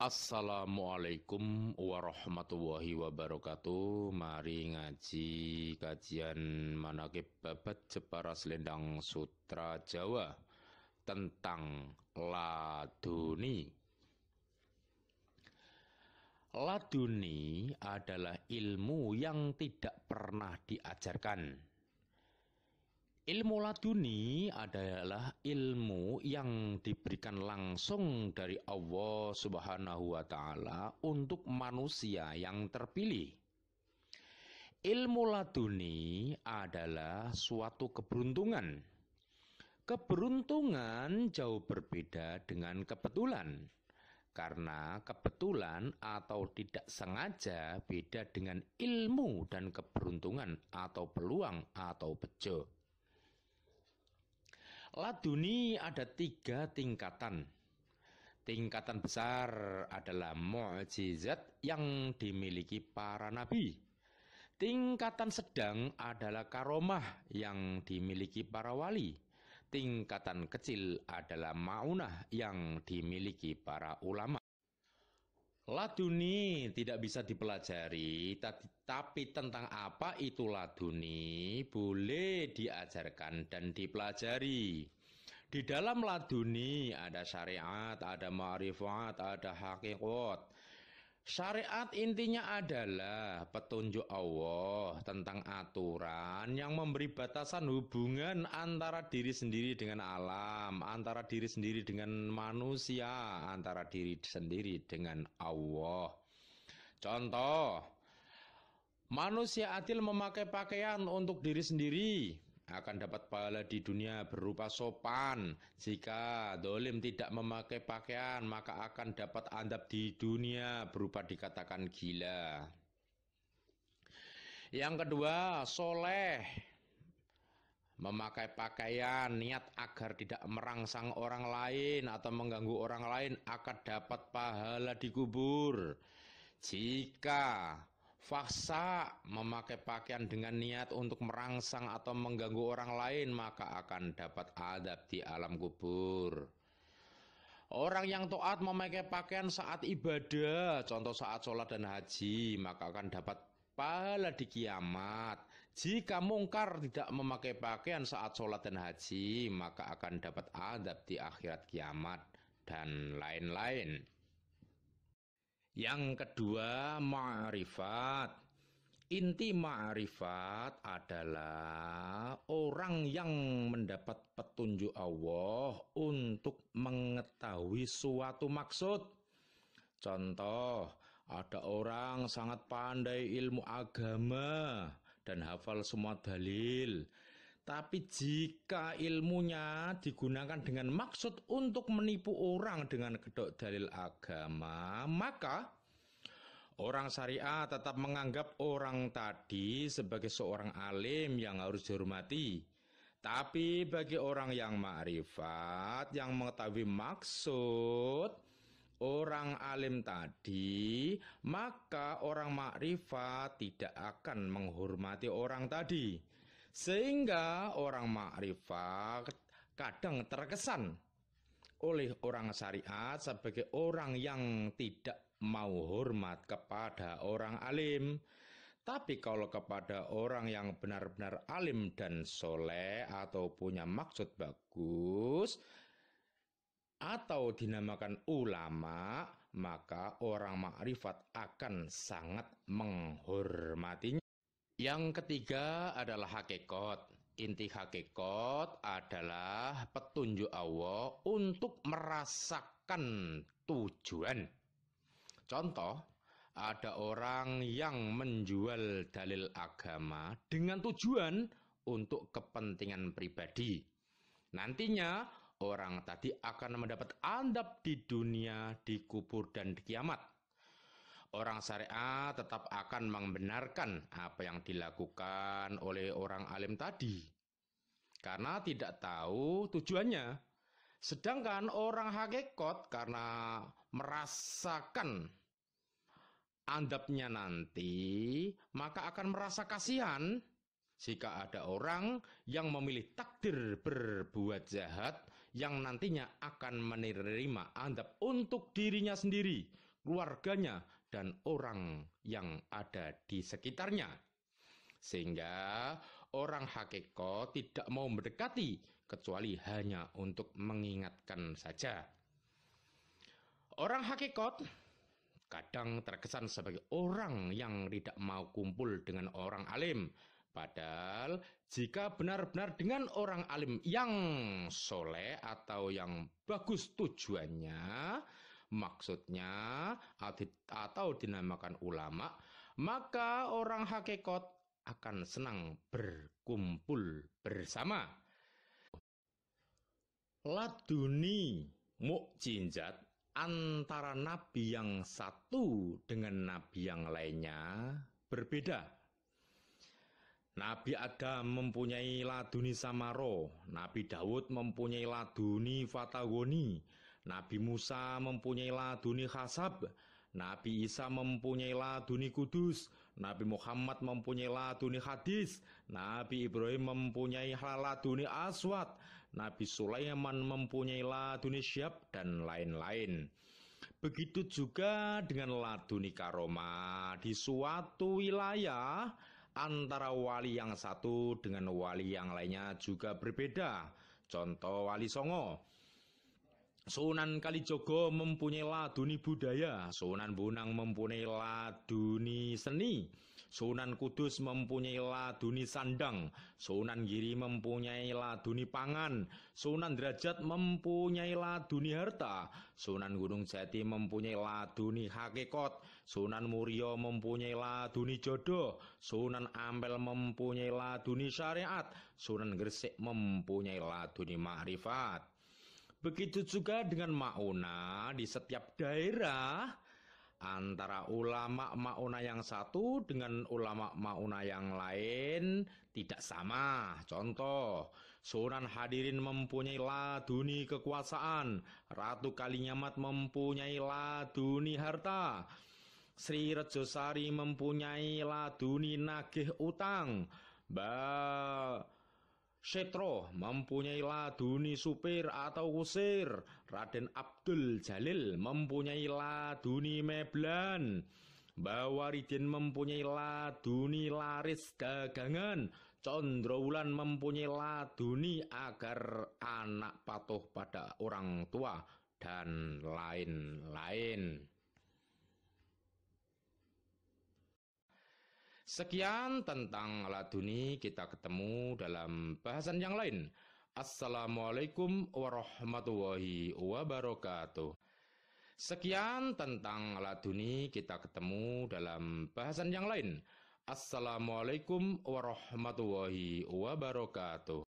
Assalamualaikum warahmatullahi wabarakatuh. Mari ngaji kajian manaqib babat Jepara Selendang Sutra Jawa tentang laduni. Laduni adalah ilmu yang tidak pernah diajarkan. Ilmu laduni adalah ilmu yang diberikan langsung dari Allah Subhanahu wa Ta'ala untuk manusia yang terpilih. Ilmu laduni adalah suatu keberuntungan. Keberuntungan jauh berbeda dengan kebetulan. Karena kebetulan atau tidak sengaja beda dengan ilmu dan keberuntungan atau peluang atau bejo. Laduni ada 3 tingkatan. Tingkatan besar adalah mukjizat yang dimiliki para nabi. Tingkatan sedang adalah karomah yang dimiliki para wali. Tingkatan kecil adalah maunah yang dimiliki para ulama. Laduni tidak bisa dipelajari, tapi tentang apa itu laduni boleh diajarkan dan dipelajari. Di dalam laduni ada syariat, ada ma'rifat, ada hakikat. Syariat intinya adalah petunjuk Allah tentang aturan yang memberi batasan hubungan antara diri sendiri dengan alam, antara diri sendiri dengan manusia, antara diri sendiri dengan Allah. Contoh, manusia adil memakai pakaian untuk diri sendiri akan dapat pahala di dunia berupa sopan. Jika dolim tidak memakai pakaian, maka akan dapat adab di dunia berupa dikatakan gila. Yang kedua, soleh. Memakai pakaian niat agar tidak merangsang orang lain atau mengganggu orang lain akan dapat pahala di kubur. Jika faksa memakai pakaian dengan niat untuk merangsang atau mengganggu orang lain, maka akan dapat adab di alam kubur. Orang yang taat memakai pakaian saat ibadah, contoh saat sholat dan haji, maka akan dapat pahala di kiamat. Jika mungkar tidak memakai pakaian saat sholat dan haji, maka akan dapat adab di akhirat kiamat dan lain-lain. Yang kedua, ma'rifat. Inti ma'rifat adalah orang yang mendapat petunjuk Allah untuk mengetahui suatu maksud. Contoh, ada orang sangat pandai ilmu agama dan hafal semua dalil. Tapi jika ilmunya digunakan dengan maksud untuk menipu orang dengan kedok dalil agama, maka orang syariah tetap menganggap orang tadi sebagai seorang alim yang harus dihormati. Tapi bagi orang yang ma'rifat, yang mengetahui maksud orang alim tadi, maka orang makrifat tidak akan menghormati orang tadi. Sehingga orang makrifat kadang terkesan oleh orang syariat sebagai orang yang tidak mau hormat kepada orang alim. Tapi kalau kepada orang yang benar-benar alim dan soleh atau punya maksud bagus, atau dinamakan ulama, maka orang makrifat akan sangat menghormatinya. Yang ketiga adalah hakikat. Inti hakikat adalah petunjuk Allah untuk merasakan tujuan. Contoh, ada orang yang menjual dalil agama dengan tujuan untuk kepentingan pribadi. Nantinya orang tadi akan mendapat adab di dunia, di kubur, dan di kiamat. Orang syariah tetap akan membenarkan apa yang dilakukan oleh orang alim tadi, karena tidak tahu tujuannya. Sedangkan orang hakikat karena merasakan adabnya nanti, maka akan merasa kasihan jika ada orang yang memilih takdir berbuat jahat yang nantinya akan menerima adab untuk dirinya sendiri. keluarganya, dan orang yang ada di sekitarnya. Sehingga orang hakikat tidak mau mendekati kecuali hanya untuk mengingatkan saja. Orang hakikat kadang terkesan sebagai orang yang tidak mau kumpul dengan orang alim. Padahal jika benar-benar dengan orang alim yang soleh atau yang bagus tujuannya, maksudnya atau dinamakan ulama, maka orang hakikat akan senang berkumpul bersama. Laduni mukjizat antara nabi yang satu dengan nabi yang lainnya berbeda. Nabi Adam mempunyai laduni samaro, Nabi Daud mempunyai laduni fatagoni, Nabi Musa mempunyai laduni khasab, Nabi Isa mempunyai laduni kudus, Nabi Muhammad mempunyai laduni hadis, Nabi Ibrahim mempunyai laduni aswad, Nabi Sulaiman mempunyai laduni syab, dan lain-lain. Begitu juga dengan laduni karomah di suatu wilayah, antara wali yang satu dengan wali yang lainnya juga berbeda. Contoh Wali Songo. Sunan Kalijogo mempunyai laduni budaya, Sunan Bonang mempunyai laduni seni, Sunan Kudus mempunyai laduni sandang, Sunan Giri mempunyai laduni pangan, Sunan Derajat mempunyai laduni harta, Sunan Gunung Jati mempunyai laduni hakikat, Sunan Muria mempunyai laduni jodoh, Sunan Ampel mempunyai laduni syariat, Sunan Gresik mempunyai laduni makrifat. Begitu juga dengan mauna di setiap daerah, antara ulama mauna yang satu dengan ulama mauna yang lain tidak sama. Contoh, Sunan Hadirin mempunyai laduni kekuasaan, Ratu Kalinyamat mempunyai laduni harta, Sri Rejosari mempunyai laduni nagih utang, Mbak Setro mempunyai laduni supir atau kusir, Raden Abdul Jalil mempunyai laduni meblan, Mbah Waridin mempunyai laduni laris dagangan, Condrowulan mempunyai laduni agar anak patuh pada orang tua, dan lain-lain. Sekian tentang laduni, kita ketemu dalam bahasan yang lain. Assalamualaikum warahmatullahi wabarakatuh. Sekian tentang laduni, kita ketemu dalam bahasan yang lain. Assalamualaikum warahmatullahi wabarakatuh.